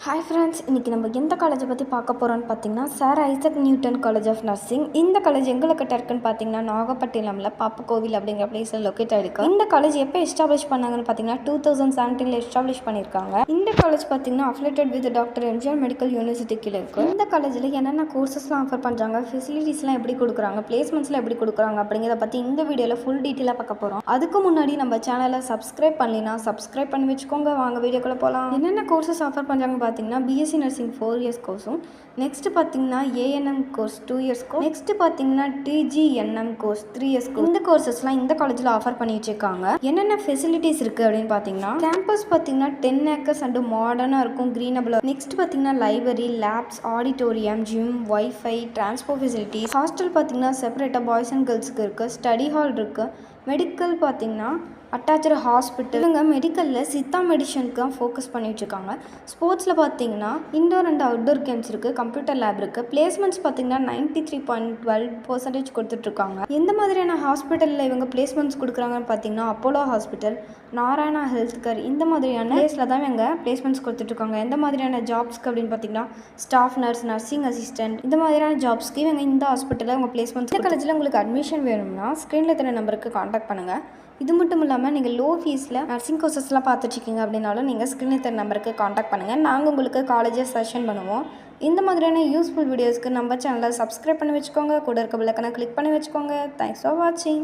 Hi friends, இன்றைக்கி நம்ம எந்த காலேஜை பற்றி பார்க்க போகிறோன்னு பார்த்தீங்கன்னா Sir Isaac Newton college of nursing. இந்த காலேஜ் எங்கே லொக்கேட் இருக்குன்னு பார்த்தீங்கன்னா நாகப்பட்டினமில் பாப்பு கோவில் அப்படிங்கிற பிளேஸில் லொக்கேட் ஆகிருக்கு. இந்த காலேஜ் எப்போ எஸ்டாப்ளிஷ் பண்ணாங்கன்னு பார்த்தீங்கன்னா 2017 எஸ்டாப்ளிஷ் பண்ணியிருக்காங்க. இந்த காலேஜ் பார்த்தீங்கன்னா affiliated with doctor MGR medical university கீழே இருக்குது. இந்த காலேஜில் என்னென்ன கோர்சஸ்லாம் ஆஃபர் பண்ணுறாங்க, ஃபெசிலிட்டிஸ்லாம் எப்படி கொடுக்குறாங்க, பிளேஸ்மெண்ட்ஸ்லாம் எப்படி கொடுக்குறாங்க அப்படிங்கிறத பற்றி இந்த வீடியோவில் ஃபுல் டீட்டெயிலாக பார்க்க போகிறோம். அதுக்கு முன்னாடி நம்ம சேனலை சப்ஸ்கிரைப் பண்ணலைன்னா சப்ஸ்கிரைப் பண்ணி வச்சுக்கோங்க. வாங்க வீடியோக்குள்ளே போகலாம். என்னென்ன கோர்சஸ் ஆஃபர் பண்ணுறாங்க பார்த்தீங்கன்னா பிஎஸ்சி நர்சிங் 4 இயர்ஸ் கோர்ஸும், நெக்ஸ்ட் பார்த்தீங்கன்னா ANM course 2 years course, next பார்த்தீங்கன்னா டிஜிஎன்எம் கோர்ஸ் 3 இயர்ஸ் கோர்ஸ். இந்த கோர்சஸ்லாம் இந்த காலேஜில் ஆஃபர் பண்ணி வச்சிருக்காங்க. என்னென்ன ஃபெசிலிட்டிஸ் இருக்குது அப்படின்னு பார்த்தீங்கன்னா கேம்பஸ் பார்த்தீங்கன்னா 10 ஏக்கர்ஸ் அண்ட் மாடர்னாக இருக்கும், க்ரீனபிள். நெக்ஸ்ட் பார்த்தீங்கன்னா library, labs, auditorium, gym, WiFi, transport facilities. Hostel பார்த்தீங்கன்னா செப்பரேட்டாக பாய்ஸ் அண்ட் கேர்ள்ஸுக்கு இருக்குது. ஸ்டடி ஹால் இருக்குது. மெடிக்கல் பார்த்தீங்கன்னா அட்டாச்சு ஹாஸ்பிட்டல். இவங்க மெடிக்கலில் சித்தா மெடிஷனுக்கு தான் ஃபோக்கஸ் பண்ணி வச்சுருக்காங்க. ஸ்போர்ட்ஸில் பார்த்தீங்கன்னா இன்டோர் அண்ட் அவுட்டோர் கேம்ஸ் இருக்குது, கம்ப்யூட்டர் லேப் இருக்குது. பிளேஸ்மெண்ட்ஸ் பார்த்தீங்கன்னா 93.12% கொடுத்துட்ருக்காங்க. எந்த மாதிரியான ஹாஸ்பிட்டலில் இவங்க பிளேஸ்மெண்ட்ஸ் கொடுக்குறாங்கன்னு பார்த்தீங்கன்னா Apollo hospital, Narayana health care, இந்த மாதிரியான பிளேஸில் தான் இவங்க பிளேஸ்மெண்ட்ஸ் கொடுத்துட்ருக்காங்க. எந்த மாதிரியான ஜாப்ஸ்க்கு அப்படின்னு பார்த்தீங்கன்னா ஸ்டாஃப் நர்ஸ், நர்சிங் அசிஸ்டன்ட், இந்த மாதிரியான ஜாப்ஸ்க்கு இவங்க இந்த ஹாஸ்பிட்டலில் அவங்க பிளேஸ்மெண்ட்ஸ். இந்த காலேஜில் உங்களுக்கு அட்மிஷன் வேணும்னா ஸ்க்ரீனில் தர நம்பருக்கு காண்டாக்ட் பண்ணுங்கள். இது மட்டும் இல்லாமல் நீங்கள் லோ ஃபீஸில் நர்சிங் கோர்சஸ்லாம் பார்த்துட்ருக்கீங்க அப்படின்னாலும் நீங்கள் ஸ்க்ரீனில் தர நம்பருக்கு காண்டாக்ட் பண்ணுங்கள். நாங்கள் உங்களுக்கு காலேஜஸ் செஷன் பண்ணுவோம். இந்த மாதிரியான யூஸ்ஃபுல் வீடியோஸ்க்கு நம்ம சேனலை சப்ஸ்கிரைப் பண்ணி வச்சுக்கோங்க. கூட இருக்க பெல் ஐகானை கிளிக் பண்ணி வச்சுக்கோங்க. தேங்க்ஸ் ஃபார் வாட்சிங்.